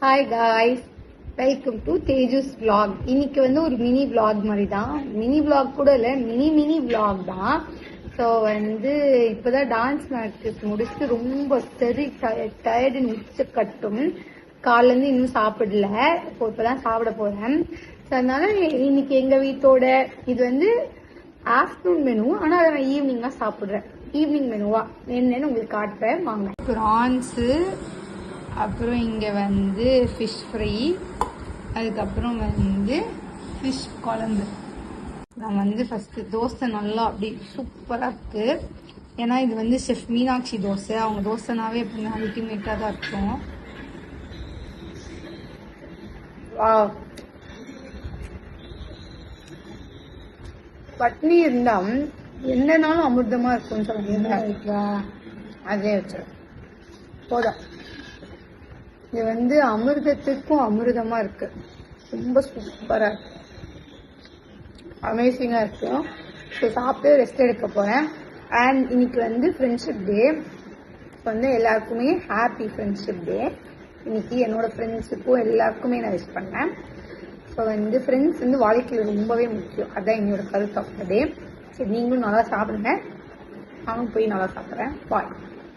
Hi guys, welcome to Teju's vlog. இன்னைக்கு வந்து ஒரு மினி vlog மாதிரி தான். மினி vlog கூட இல்லை, மினி vlog தான். ஸோ வந்து இப்போதான் டான்ஸ் ப்ராக்டிஸ் முடிச்சுட்டு ரொம்ப சரி டயர்டு நிச்ச கட்டும். காலிலேருந்து இன்னும் சாப்பிடல, இப்போதான் சாப்பிட போறேன். ஸோ அதனால இன்னைக்கு எங்க வீட்டோட இது வந்து ஆஃப்டர்நூன் மெனு, ஆனால் அதை நான் ஈவினிங் தான் சாப்பிட்றேன். ஈவினிங் மெனுவா என்னன்னு உங்களுக்கு காட்டுறேன் வாங்க. ப்ரான்ஸு, அப்புறம் இங்கே வந்து ஃபிஷ் ஃப்ரை, அதுக்கப்புறம் வந்து ஃபிஷ் குழம்பு. நான் வந்து ஃபஸ்ட்டு தோசை நல்லா அப்படி சூப்பராக இருக்குது. ஏன்னா இது வந்து செஃப் மீனாட்சி தோசை. அவங்க தோசைனாவே எப்படின்னா அல்டிமேட்டாக தான் இருக்கும். பட்னி இருந்தால் என்னன்னாலும் அமிர்தமாக இருக்கும்னு சொல்லுங்க. அதே வச்சிடும் போதும். இது வந்து அமிர்தத்துக்கும் அமிர்தமா இருக்கு. ரொம்ப சூப்பரா இருக்கு, அமேசிங்கா இருக்கு. ஸோ சாப்பிட்டு ரெஸ்ட் எடுக்க போறேன். அண்ட் இன்னைக்கு வந்து ஃப்ரெண்ட்ஷிப் டே. வந்து எல்லாருக்குமே ஹாப்பி ஃப்ரெண்ட்ஷிப் டே. இன்னைக்கு என்னோட ஃப்ரெண்ட்ஸுக்கும் எல்லாருக்குமே நான் விஷ் பண்ணேன். ஸோ வந்து ஃப்ரெண்ட்ஸ் வந்து வாழ்க்கையில் ரொம்பவே முக்கியம். அதான் என்னோட கருத்து ஆஃப் த டே. சரி, நீங்களும் நல்லா சாப்பிடுங்க, நானும் போய் நல்லா சாப்பிட்றேன். பாய்.